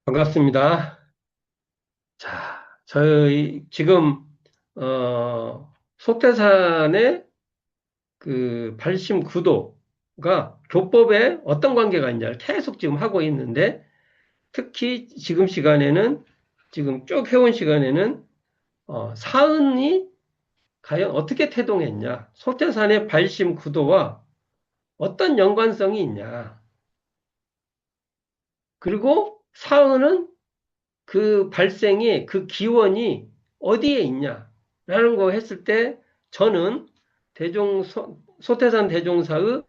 반갑습니다. 저희 지금 소태산의 그 발심 구도가 교법에 어떤 관계가 있냐를 계속 지금 하고 있는데 특히 지금 시간에는 지금 쭉 해온 시간에는 사은이 과연 어떻게 태동했냐, 소태산의 발심 구도와 어떤 연관성이 있냐, 그리고 사은은 그 발생의 그 기원이 어디에 있냐라는 거 했을 때 저는 소태산 대종사의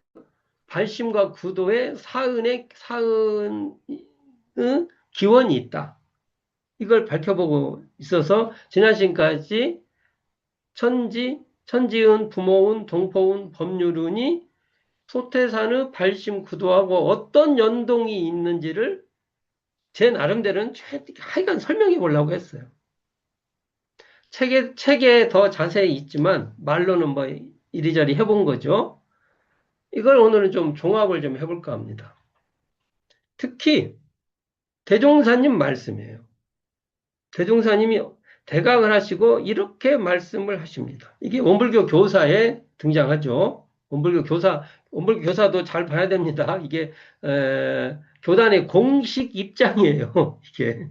발심과 구도에 사은의 기원이 있다. 이걸 밝혀보고 있어서 지난 시간까지 천지은, 부모운, 동포운, 법률운이 소태산의 발심 구도하고 어떤 연동이 있는지를 제 나름대로는 하여간 설명해 보려고 했어요. 책에 더 자세히 있지만 말로는 뭐 이리저리 해본 거죠. 이걸 오늘은 좀 종합을 좀 해볼까 합니다. 특히 대종사님 말씀이에요. 대종사님이 대강을 하시고 이렇게 말씀을 하십니다. 이게 원불교 교사에 등장하죠. 원불교 교사도 잘 봐야 됩니다. 이게 교단의 공식 입장이에요. 이게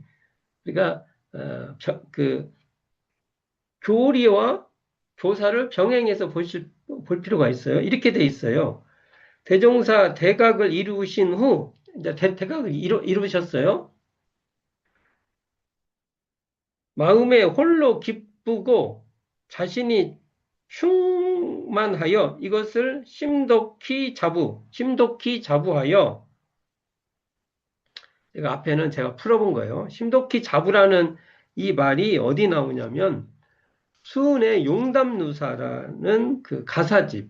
그러니까 그 교리와 교사를 병행해서 볼 필요가 있어요. 이렇게 돼 있어요. 대종사 대각을 이루신 후, 이제 대각을 이루셨어요. 마음에 홀로 기쁘고 자신이 충만하여 이것을 심독히 자부하여, 제가 앞에는 제가 풀어본 거예요. 심독히 자부라는 이 말이 어디 나오냐면, 수은의 용담누사라는 그 가사집의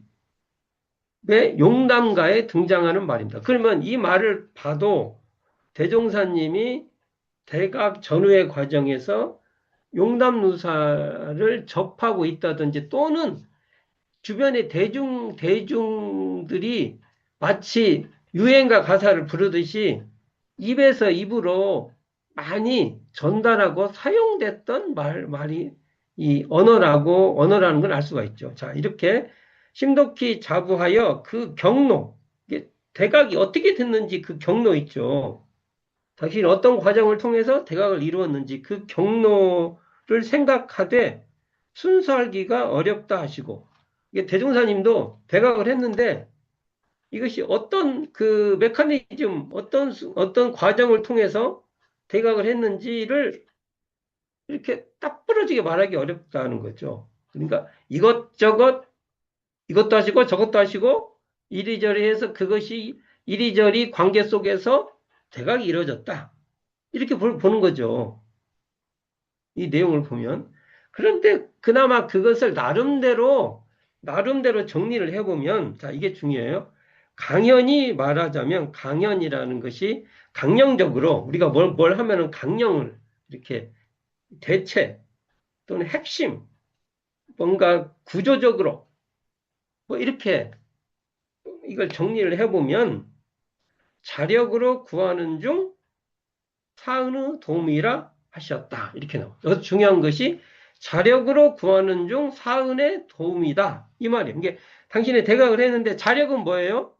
용담가에 등장하는 말입니다. 그러면 이 말을 봐도 대종사님이 대각 전후의 과정에서 용담누사를 접하고 있다든지 또는 주변의 대중들이 마치 유행가 가사를 부르듯이 입에서 입으로 많이 전달하고 사용됐던 말이 이 언어라는 걸 알 수가 있죠. 자, 이렇게 심독히 자부하여 그 경로, 대각이 어떻게 됐는지 그 경로 있죠. 당신이 어떤 과정을 통해서 대각을 이루었는지 그 경로를 생각하되 순수하기가 어렵다 하시고, 이게 대종사님도 대각을 했는데 이것이 어떤 그 메커니즘, 어떤 과정을 통해서 대각을 했는지를 이렇게 딱 부러지게 말하기 어렵다는 거죠. 그러니까 이것도 하시고 저것도 하시고 이리저리 해서 그것이 이리저리 관계 속에서 대각이 이루어졌다. 이렇게 보는 거죠. 이 내용을 보면. 그런데 그나마 그것을 나름대로 정리를 해보면, 자, 이게 중요해요. 강연히 말하자면 강연이라는 것이 강령적으로 우리가 뭘 하면은 강령을 이렇게 대체 또는 핵심, 뭔가 구조적으로 뭐 이렇게 이걸 정리를 해보면 자력으로 구하는 중 사은의 도움이라 하셨다. 이렇게 나와요. 여기서 중요한 것이 자력으로 구하는 중 사은의 도움이다. 이 말이에요. 이게 당신이 대각을 했는데 자력은 뭐예요?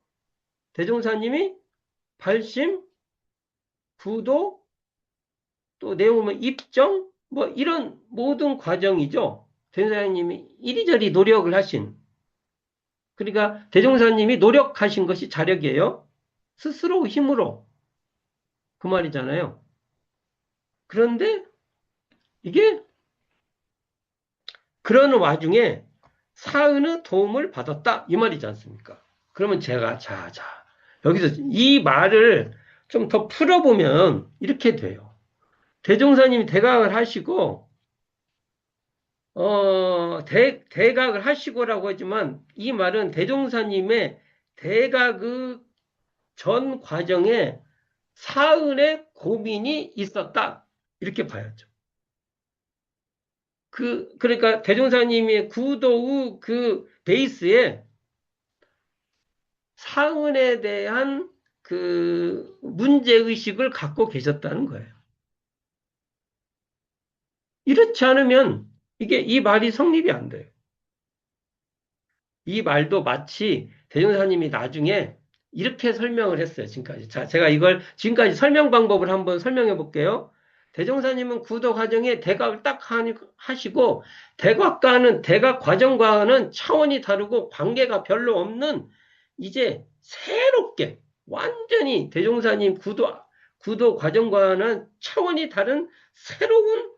대종사님이 발심, 구도, 또 내용 보면 입정, 뭐 이런 모든 과정이죠. 대종사님이 이리저리 노력을 하신. 그러니까 대종사님이 노력하신 것이 자력이에요. 스스로 힘으로. 그 말이잖아요. 그런데 이게 그런 와중에 사은의 도움을 받았다. 이 말이지 않습니까? 그러면 제가, 여기서 이 말을 좀 더 풀어보면 이렇게 돼요. 대종사님이 대각을 하시고, 대각을 하시고라고 하지만 이 말은 대종사님의 대각의 전 과정에 사은의 고민이 있었다. 이렇게 봐야죠. 그러니까 대종사님의 구도의 그 베이스에 사은에 대한 그 문제의식을 갖고 계셨다는 거예요. 이렇지 않으면 이 말이 성립이 안 돼요. 이 말도 마치 대종사님이 나중에 이렇게 설명을 했어요, 지금까지. 자, 제가 이걸 지금까지 설명 방법을 한번 설명해 볼게요. 대종사님은 구도 과정에 대각을 딱 하시고, 대각 과정과는 차원이 다르고 관계가 별로 없는 이제 새롭게 완전히 대종사님 구도 과정과는 차원이 다른 새로운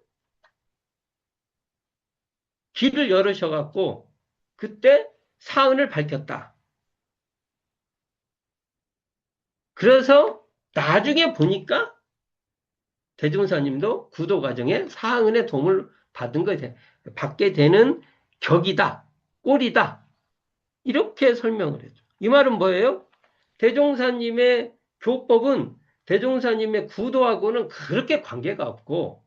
길을 열으셔갖고, 그때 사은을 밝혔다. 그래서 나중에 보니까 대종사님도 구도 과정에 사은의 도움을 받게 되는 격이다, 꼴이다. 이렇게 설명을 해줘. 이 말은 뭐예요? 대종사님의 교법은 대종사님의 구도하고는 그렇게 관계가 없고,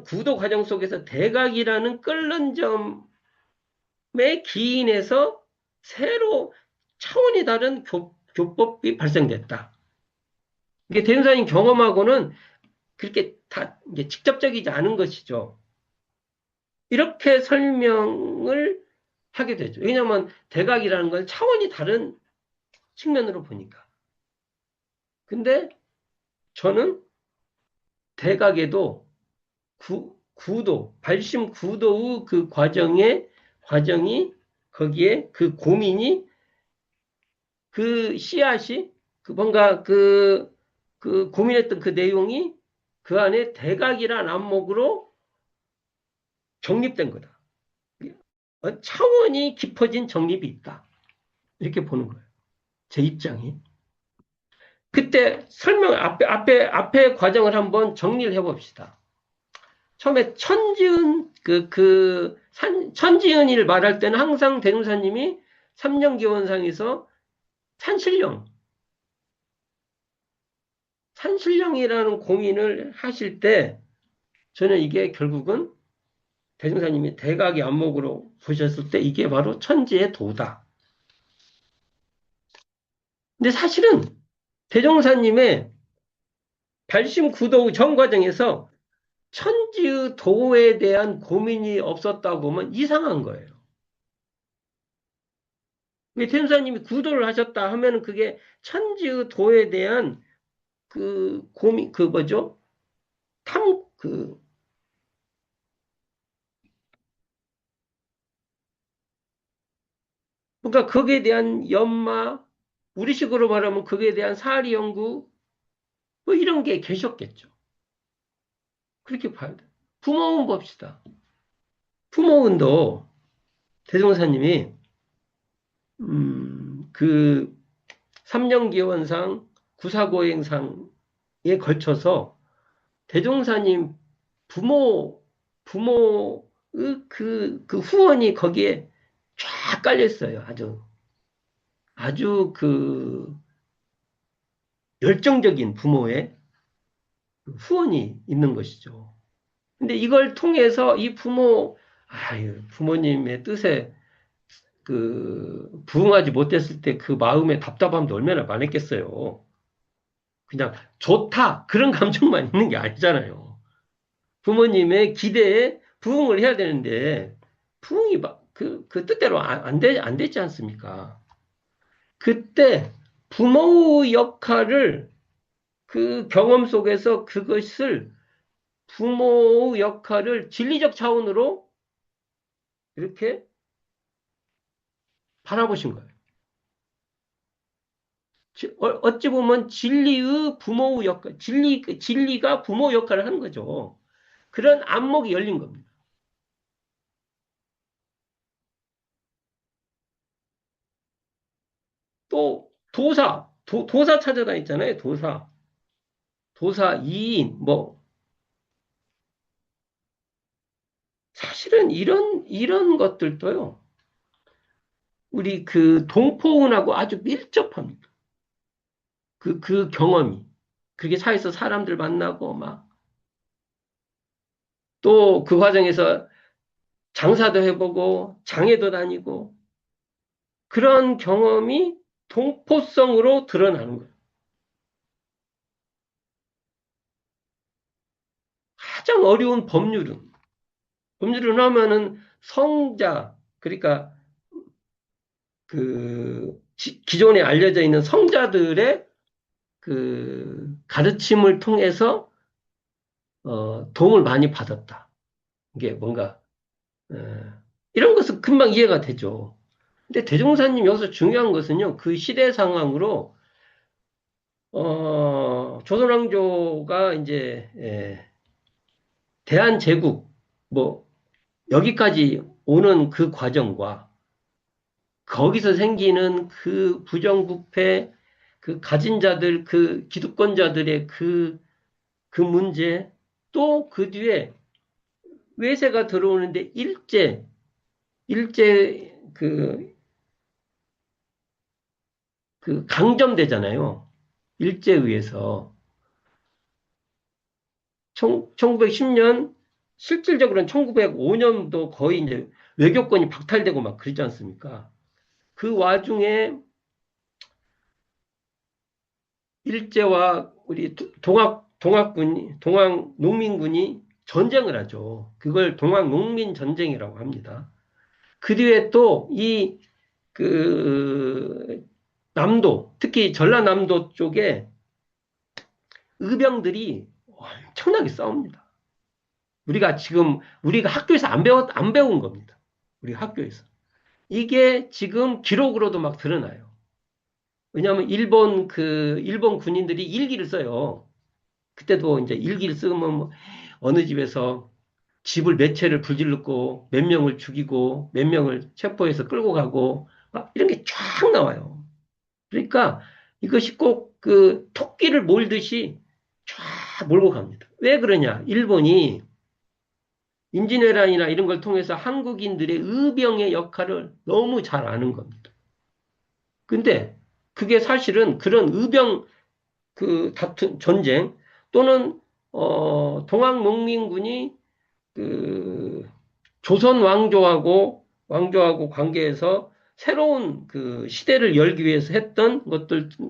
구도 과정 속에서 대각이라는 끓는 점에 기인해서 새로 차원이 다른 교법이 발생됐다. 이게 대종사님 경험하고는 그렇게 다 이제 직접적이지 않은 것이죠. 이렇게 설명을 하게 되죠. 왜냐하면 대각이라는 건 차원이 다른 측면으로 보니까. 근데 저는 대각에도 발심 구도의 그 과정이 거기에 그 고민이 그 씨앗이 뭔가 그 고민했던 그 내용이 그 안에 대각이란 안목으로 정립된 거다. 차원이 깊어진 정립이 있다. 이렇게 보는 거예요. 제 입장이. 그때 앞에 과정을 한번 정리를 해봅시다. 처음에 천지은이를 말할 때는 항상 대종사님이 삼령기원상에서 산신령이라는 고민을 하실 때 저는 이게 결국은 대종사님이 대각의 안목으로 보셨을 때 이게 바로 천지의 도다. 근데 사실은 대종사님의 발심 구도 전 과정에서 천지의 도에 대한 고민이 없었다고 보면 이상한 거예요. 왜 대종사님이 구도를 하셨다 하면은 그게 천지의 도에 대한 그 고민, 그 뭐죠? 그러니까 거기에 대한 연마, 우리식으로 말하면 거기에 대한 사리 연구, 뭐 이런 게 계셨겠죠. 그렇게 봐야 돼. 부모운 봅시다. 부모운도 대종사님이 그 삼령기원상 구사고행상에 걸쳐서 대종사님 부모의 그 후원이 거기에 쫙 깔려 있어요. 아주 그 열정적인 부모의 후원이 있는 것이죠. 근데 이걸 통해서 이 부모님의 뜻에 부응하지 못했을 때 그 마음의 답답함도 얼마나 많았겠어요. 그냥 좋다 그런 감정만 있는 게 아니잖아요. 부모님의 기대에 부응을 해야 되는데 부응이 그 뜻대로 안 되지 않습니까? 그때 부모의 역할을 그 경험 속에서 그것을 부모의 역할을 진리적 차원으로 이렇게 바라보신 거예요. 어찌 보면 진리의 부모의 역할, 진리가 부모 역할을 하는 거죠. 그런 안목이 열린 겁니다. 또 도사 찾아다녔잖아요. 도사 이인 뭐 사실은 이런 것들도요. 우리 그 동포운하고 아주 밀접합니다. 그 경험이. 그게 사회에서 사람들 만나고 막 또 그 과정에서 장사도 해보고 장애도 다니고 그런 경험이 동포성으로 드러나는 거예요. 가장 어려운 법률은 하면은 성자, 그러니까 기존에 알려져 있는 성자들의 그 가르침을 통해서 도움을 많이 받았다. 이게 뭔가 어, 이런 것은 금방 이해가 되죠. 근데 대종사님 여기서 중요한 것은요, 그 시대 상황으로 조선왕조가 이제 대한제국 뭐 여기까지 오는 그 과정과 거기서 생기는 그 부정부패, 그 가진 자들, 그 기득권자들의 그 문제, 또 그 뒤에 외세가 들어오는데 일제 그 강점되잖아요. 일제에 의해서. 1910년, 실질적으로는 1905년도 거의 이제 외교권이 박탈되고 막 그러지 않습니까? 그 와중에 일제와 우리 동학 농민군이 전쟁을 하죠. 그걸 동학 농민 전쟁이라고 합니다. 그 뒤에 또 남도, 특히 전라남도 쪽에 의병들이 엄청나게 싸웁니다. 우리가 학교에서 안 배운 겁니다. 우리 학교에서. 이게 지금 기록으로도 막 드러나요. 왜냐하면 일본 군인들이 일기를 써요. 그때도 이제 일기를 쓰면 뭐 어느 집에서 집을 몇 채를 불질렀고 몇 명을 죽이고 몇 명을 체포해서 끌고 가고 막 이런 게 쫙 나와요. 그러니까 이것이 꼭 그 토끼를 몰듯이 쫙 몰고 갑니다. 왜 그러냐? 일본이 임진왜란이나 이런 걸 통해서 한국인들의 의병의 역할을 너무 잘 아는 겁니다. 근데 그게 사실은 그런 의병 다툰 전쟁 또는 동학농민군이 그 조선 왕조하고 관계해서 새로운 그 시대를 열기 위해서 했던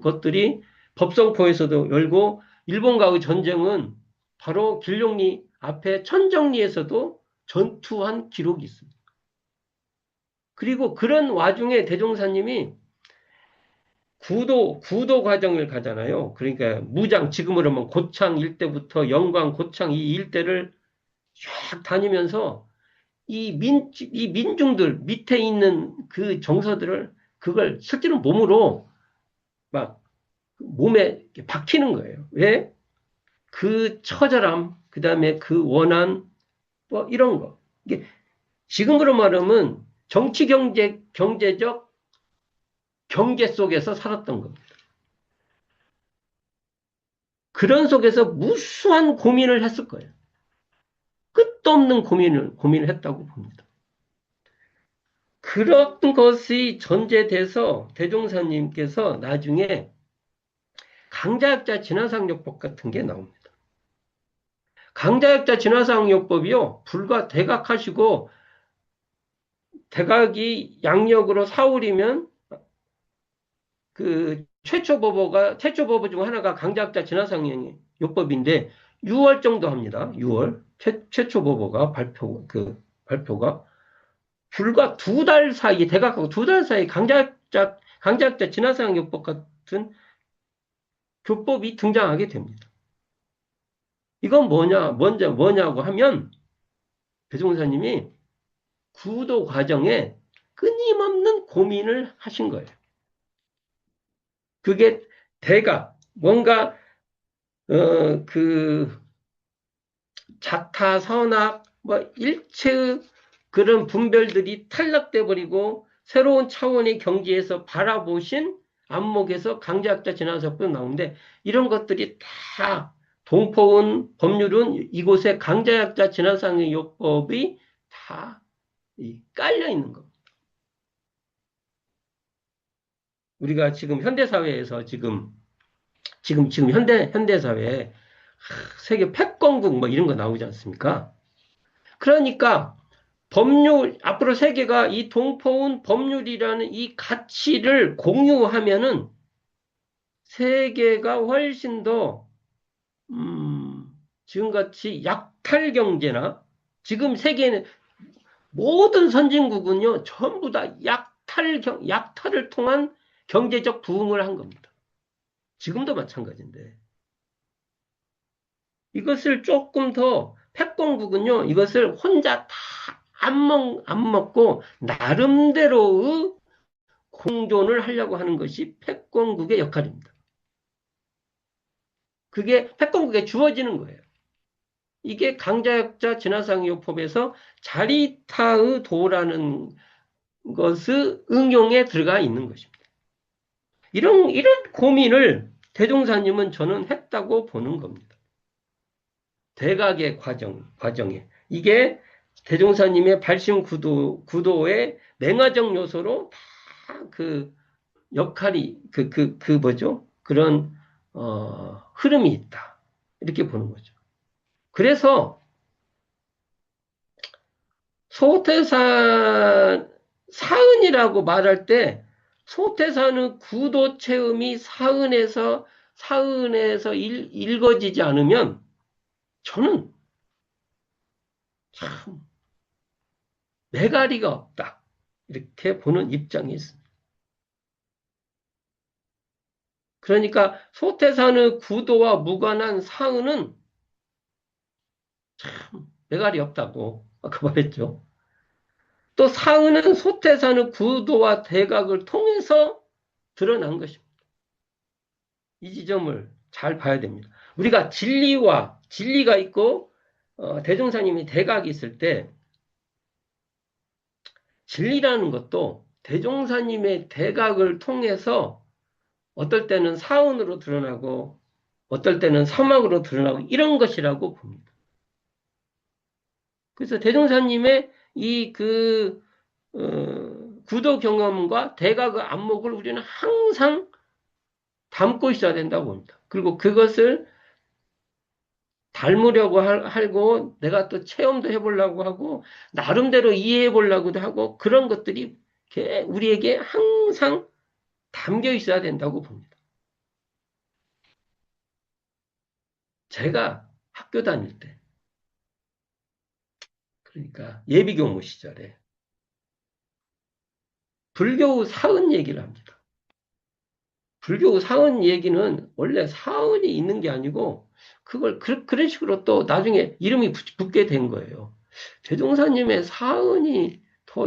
것들이 법성포에서도 열고 일본과의 전쟁은 바로 길룡리 앞에 천정리에서도 전투한 기록이 있습니다. 그리고 그런 와중에 대종사님이 구도 과정을 가잖아요. 그러니까 지금으로 면 고창 일대부터 영광, 고창 이 일대를 쫙 다니면서 이 민중들 밑에 있는 그 정서들을 그걸 실제로 몸으로 막 몸에 박히는 거예요. 왜? 그 처절함, 그 다음에 그 원한, 뭐 이런 거. 이게 지금으로 말하면 경제적 경계 속에서 살았던 겁니다. 그런 속에서 무수한 고민을 했을 거예요. 끝도 없는 고민을 했다고 봅니다. 그런 것이 전제돼서 대종사님께서 나중에 강자약자 진화상요법 같은 게 나옵니다. 강자약자 진화상요법이요, 불과 대각하시고, 대각이 양력으로 4월이면 그 최초 법어 중 하나가 강자약자 진화상요법인데 6월 정도 합니다. 6월. 최초 법어가 발표가 불과 2달 사이에 대각하고 2달 사이에 강자약자 진화상요법 같은 교법이 등장하게 됩니다. 이건 뭐냐고 하면 배종사님이 구도 과정에 끊임없는 고민을 하신 거예요. 그게 뭔가 자타, 선악, 뭐 일체의 그런 분별들이 탈락돼 버리고 새로운 차원의 경지에서 바라보신 안목에서 강자학자 진화사법 나오는데 이런 것들이 다 동포은 법률은 이곳에 강자약자 진화상의 요법이 다 깔려 있는 겁니다. 우리가 지금 현대사회에서 지금 현대사회에 세계 패권국 뭐 이런 거 나오지 않습니까? 그러니까 앞으로 세계가 이 동포운 법률이라는 이 가치를 공유하면은 세계가 훨씬 더, 지금같이 약탈 경제나 지금 세계에는 모든 선진국은요, 전부 다 약탈을 통한 경제적 부흥을 한 겁니다. 지금도 마찬가지인데. 이것을 조금 더, 패권국은요, 이것을 혼자 다 안 먹고, 나름대로의 공존을 하려고 하는 것이 패권국의 역할입니다. 그게 패권국에 주어지는 거예요. 이게 강자역자 진화상요법에서 자리타의 도라는 것의 응용에 들어가 있는 것입니다. 이런 고민을 대종사님은 저는 했다고 보는 겁니다. 대각의 과정에. 이게 대종사님의 발심 구도의 맹화적 요소로 다 그 역할이, 뭐죠? 그런, 흐름이 있다. 이렇게 보는 거죠. 그래서 소태산, 사은이라고 말할 때 소태산의 구도 체험이 사은에서 읽어지지 않으면 저는 참 매가리가 없다. 이렇게 보는 입장이 있습니다. 그러니까 소태산의 구도와 무관한 사은은 참 매가리 없다고 아까 말했죠. 또 사은은 소태산의 구도와 대각을 통해서 드러난 것입니다. 이 지점을 잘 봐야 됩니다. 우리가 진리가 있고 대종사님이 대각이 있을 때 진리라는 것도 대종사님의 대각을 통해서 어떨 때는 사은으로 드러나고 어떨 때는 사막으로 드러나고 이런 것이라고 봅니다. 그래서 대종사님의 구도 경험과 대각의 안목을 우리는 항상 담고 있어야 된다고 봅니다. 그리고 그것을 닮으려고 하고 내가 또 체험도 해보려고 하고 나름대로 이해해보려고도 하고 그런 것들이 우리에게 항상 담겨 있어야 된다고 봅니다. 제가 학교 다닐 때 그러니까 예비교무 시절에 불교 사은 얘기를 합니다. 불교 사은 얘기는 원래 사은이 있는 게 아니고 그걸 그런 식으로 또 나중에 이름이 붙게 된 거예요. 대종사님의 사은이 더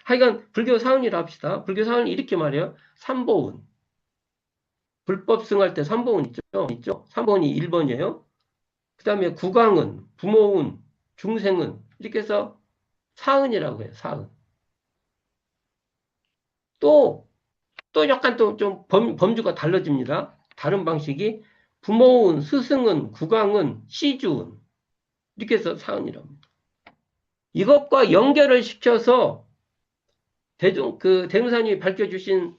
하여간 불교 사은이라 합시다. 불교 사은이 이렇게 말해요. 삼보은. 불법 승할 때 삼보은 있죠? 삼보은이 1번이에요. 그 다음에 구강은, 부모은, 중생은 이렇게 해서 사은이라고 해요. 사은. 또 약간 또 좀 범주가 달라집니다. 다른 방식이 부모은, 스승은, 구강은, 시주은 이렇게 해서 사은이라고 합니다. 이것과 연결을 시켜서 대종사님이 밝혀주신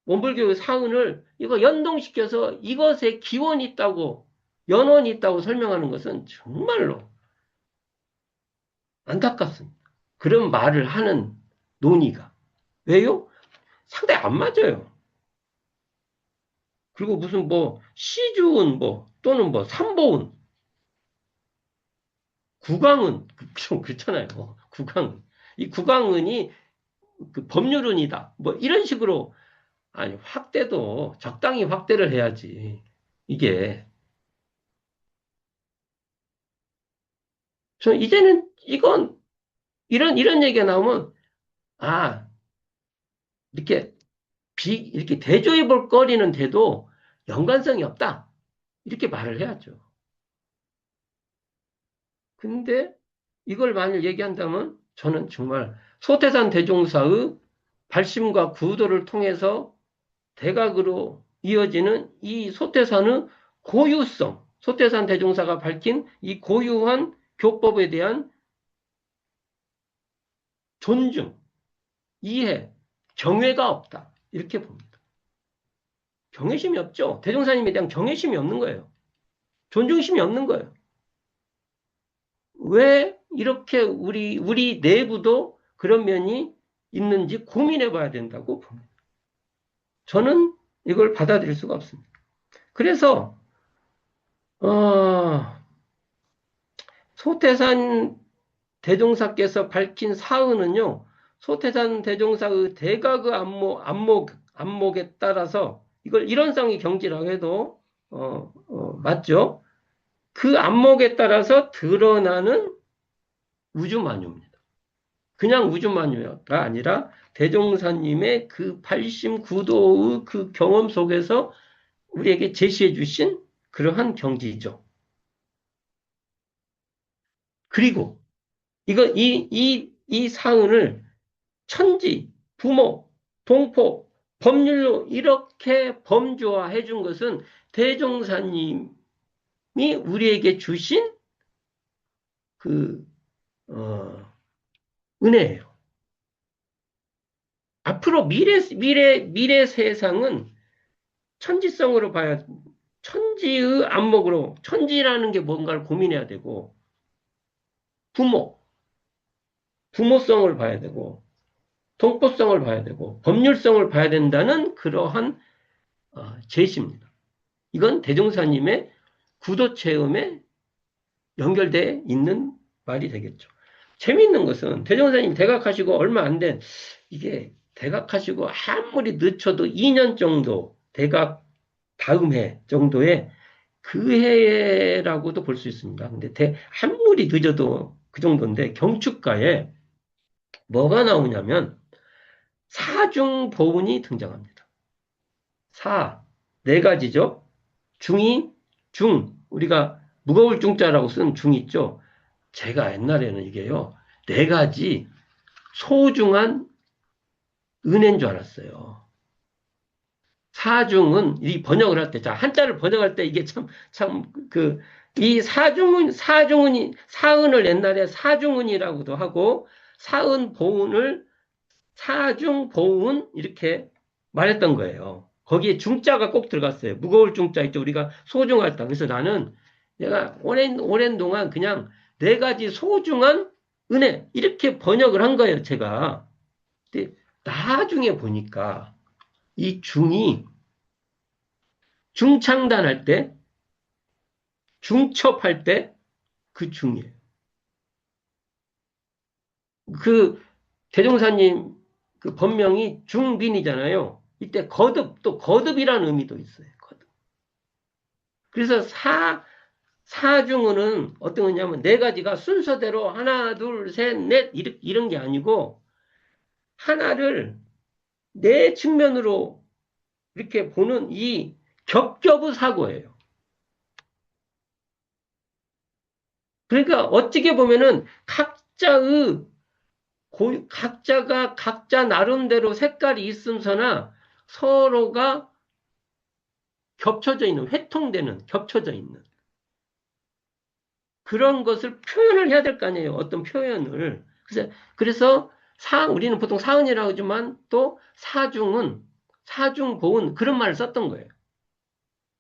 원불교의 사은을 이거 연동시켜서 이것에 기원이 있다고, 연원이 있다고 설명하는 것은 정말로 안타깝습니다. 그런 말을 하는 논의가. 왜요? 상당히 안 맞아요. 그리고 무슨 시주은 또는 삼보은, 구강은, 좀 그렇잖아요. 구강은. 이 구강은이 법률은이다. 이런 식으로, 아니, 확대도 적당히 확대를 해야지. 이게. 저 이제는 이런 얘기가 나오면, 이렇게 이렇게 대조해 볼 거리는 돼도 연관성이 없다. 이렇게 말을 해야죠. 근데 이걸 만일 얘기한다면 저는 정말 소태산 대종사의 발심과 구도를 통해서 대각으로 이어지는 이 소태산의 고유성, 소태산 대종사가 밝힌 이 고유한 교법에 대한 존중, 이해, 경외가 없다. 이렇게 봅니다. 경외심이 없죠. 대종사님에 대한 경외심이 없는 거예요. 존중심이 없는 거예요. 왜 이렇게 우리 내부도 그런 면이 있는지 고민해 봐야 된다고 봅니다. 저는 이걸 받아들일 수가 없습니다. 그래서 어, 소태산 대종사께서 밝힌 사은은요, 소태산 대종사의 대각의 안목에 따라서, 이걸 일원상의 경지라고 해도, 맞죠? 그 안목에 따라서 드러나는 우주만유입니다. 그냥 우주만유가 아니라 대종사님의 그 89도의 그 경험 속에서 우리에게 제시해 주신 그러한 경지죠. 그리고 이 사은을 천지, 부모, 동포, 법률로 이렇게 범주화해 준 것은 대종사님이 우리에게 주신 그, 어, 은혜예요. 앞으로 미래 세상은 천지성으로 봐야, 천지의 안목으로, 천지라는 게 뭔가를 고민해야 되고, 부모, 부모성을 봐야 되고, 동포성을 봐야 되고, 법률성을 봐야 된다는 그러한 제시입니다. 이건 대종사님의 구도 체험에 연결돼 있는 말이 되겠죠. 재미있는 것은 대종사님 대각하시고 얼마 안 된, 이게 대각하시고 아무리 늦춰도 2년 정도, 대각 다음 해 정도의 그 해라고도 볼 수 있습니다. 근데 아무리 늦어도 그 정도인데 경축가에 뭐가 나오냐면 사중보운이 등장합니다. 네 가지죠. 중이, 우리가 무거울 중자라고 쓴 중 있죠. 제가 옛날에는 이게요, 네 가지 소중한 은혜인 줄 알았어요. 사중은, 이 번역을 할 때, 자, 한자를 번역할 때 이게 이 사은을 옛날에 사중은이라고도 하고, 사은보운을 사중보운, 이렇게 말했던 거예요. 거기에 중자가 꼭 들어갔어요. 무거울 중자 있죠. 우리가 소중할 때. 그래서 나는 내가 오랜 동안 그냥 네 가지 소중한 은혜, 이렇게 번역을 한 거예요, 제가. 근데 나중에 보니까 이 중이 중창단할 때, 중첩할 때 그 중이에요. 그 대종사님 그 법명이 중빈이잖아요. 이때 또 거듭이라는 의미도 있어요. 거듭. 그래서 사중은 어떤 거냐면 네 가지가 순서대로 하나, 둘, 셋, 넷 이런 게 아니고 하나를 네 측면으로 이렇게 보는 이 겹겹의 사고예요. 그러니까 어떻게 보면은 각자가 각자 나름대로 색깔이 있음서나 서로가 겹쳐져 있는, 회통되는, 겹쳐져 있는 그런 것을 표현을 해야 될 거 아니에요. 어떤 표현을. 그래서 우리는 보통 사은이라고 하지만 또 사중보은 그런 말을 썼던 거예요.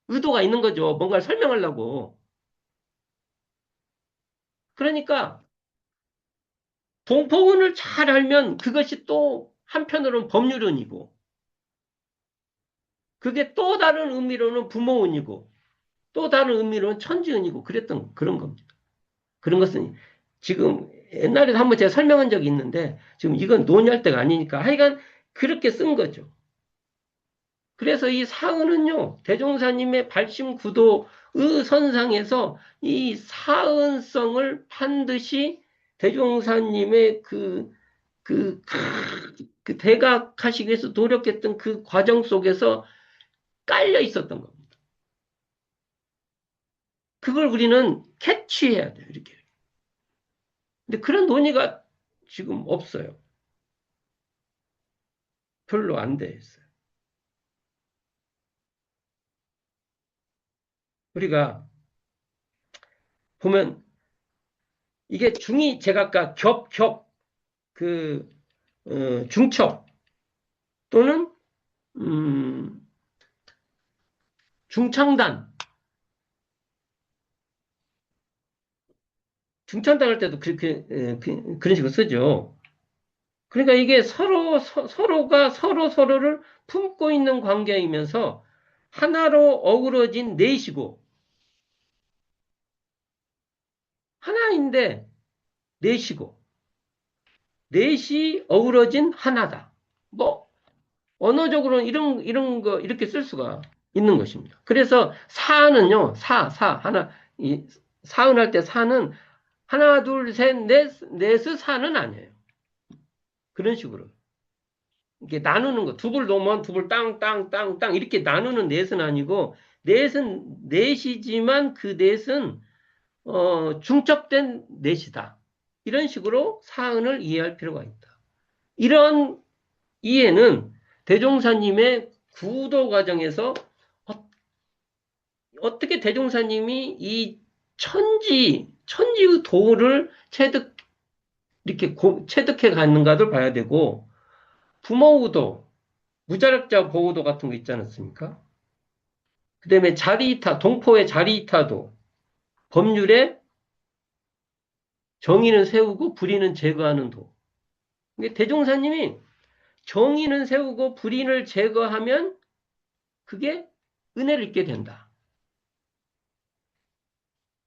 의도가 있는 거죠. 뭔가를 설명하려고. 그러니까 동포운을 잘 알면 그것이 또 한편으로는 법률운이고 그게 또 다른 의미로는 부모운이고 또 다른 의미로는 천지운이고 그랬던 그런 겁니다. 그런 것은 지금 옛날에도 한번 제가 설명한 적이 있는데 지금 이건 논의할 때가 아니니까 하여간 그렇게 쓴 거죠. 그래서 이 사은은요, 대종사님의 발심구도의 선상에서 이 사은성을 반드시 대종사님의 그 대각하시기 위해서 노력했던 그 과정 속에서 깔려 있었던 겁니다. 그걸 우리는 캐치해야 돼요, 이렇게. 근데 그런 논의가 지금 없어요. 별로 안 돼 있어요. 우리가 보면 이게 제가 아까 그, 중첩 또는, 중창단. 중창단 할 때도 그렇게, 그런 식으로 쓰죠. 그러니까 이게 서로가 서로를 품고 있는 관계이면서 하나로 어우러진 넷이고, 하나인데 넷이고, 넷이 어우러진 하나다. 뭐, 언어적으로는 이런 거, 이렇게 쓸 수가 있는 것입니다. 그래서 사는요, 하나, 사은할 때 사는 하나, 둘, 셋, 넷의 사는 아니에요. 그런 식으로. 이렇게 나누는 거, 두불 놓으면 두불 땅, 이렇게 나누는 넷은 아니고, 넷이지만 그 넷은, 중첩된 넷이다. 이런 식으로 사은을 이해할 필요가 있다. 이런 이해는 대종사님의 구도 과정에서 어떻게 대종사님이 이 천지의 도를 이렇게 체득해 갔는가를 봐야 되고, 부모우도, 무자력자 보호도 같은 거 있지 않았습니까? 그 다음에 자리이타, 동포의 자리이타도, 법률에 정의는 세우고 불의는 제거하는 도. 근데 대종사님이 정의는 세우고 불의를 제거하면 그게 은혜를 입게 된다.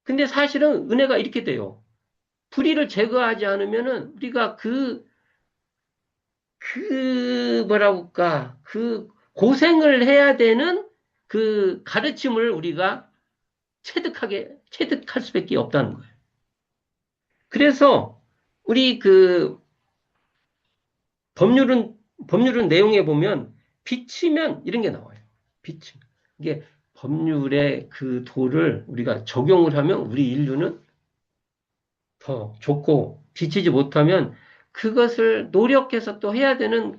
근데 사실은 은혜가 이렇게 돼요. 불의를 제거하지 않으면은 우리가 뭐라고 할까, 고생을 해야 되는 그 가르침을 우리가 체득할 수밖에 없다는 거예요. 그래서 우리 법률은 내용에 보면 비치면 이런 게 나와요. 비치면. 이게 법률의 그 도를 우리가 적용을 하면 우리 인류는 더 좋고 비치지 못하면 그것을 노력해서 또 해야 되는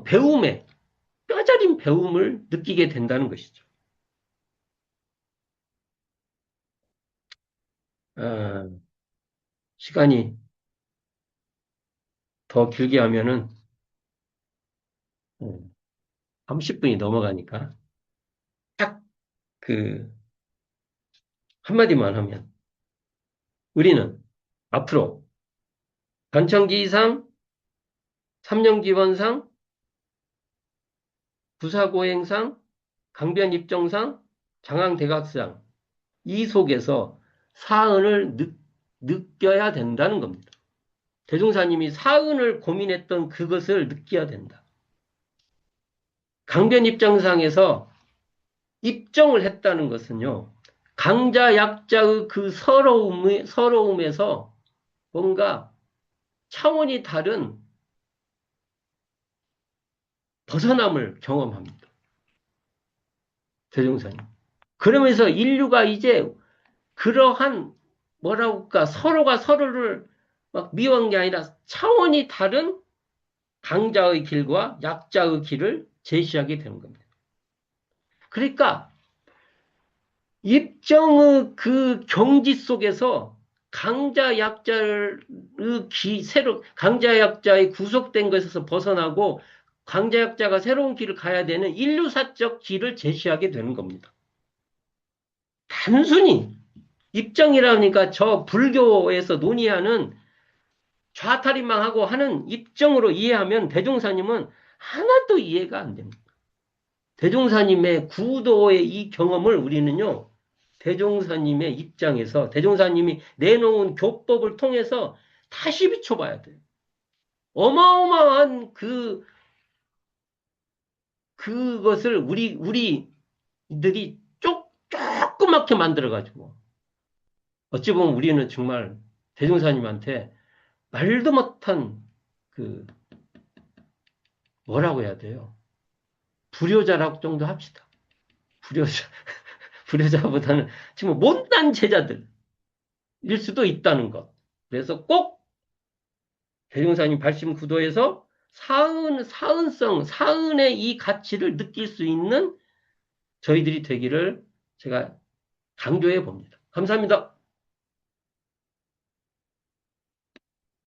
배움의 뼈저린 배움을 느끼게 된다는 것이죠. 아, 시간이 더 길게 하면은 30분이 넘어가니까 딱 그 한마디만 하면 우리는 앞으로 단청기이상, 삼령기원상, 부사고행상, 강변입정상, 장항대각상 이 속에서 사은을 느껴야 된다는 겁니다. 대종사님이 사은을 고민했던 그것을 느껴야 된다. 강변입정상에서 입정을 했다는 것은요, 강자 약자의 그 서러움에서 뭔가 차원이 다른 벗어남을 경험합니다. 대종사님. 그러면서 인류가 이제 그러한 뭐라고 할까 서로가 서로를 막 미워한 게 아니라 차원이 다른 강자의 길과 약자의 길을 제시하게 되는 겁니다. 그러니까 입정의 그 경지 속에서 강자 약자의 구속된 것에서 벗어나고 강자 약자가 새로운 길을 가야 되는 인류사적 길을 제시하게 되는 겁니다. 단순히 입정이라니까 저 불교에서 논의하는 좌탈인망하고 하는 입정으로 이해하면 대종사님은 하나도 이해가 안 됩니다. 대종사님의 구도의 이 경험을 우리는요, 대종사님의 입장에서 대종사님이 내놓은 교법을 통해서 다시 비춰봐야 돼요. 어마어마한 그것을 우리들이 조그맣게 만들어가지고 어찌 보면 우리는 정말 대종사님한테 말도 못한 뭐라고 해야 돼요? 불효자라고 정도 합시다. 불효자보다는 지금 못난 제자들일 수도 있다는 것. 그래서 꼭 대종사님 발심 구도에서 사은의 이 가치를 느낄 수 있는 저희들이 되기를 제가 강조해 봅니다. 감사합니다.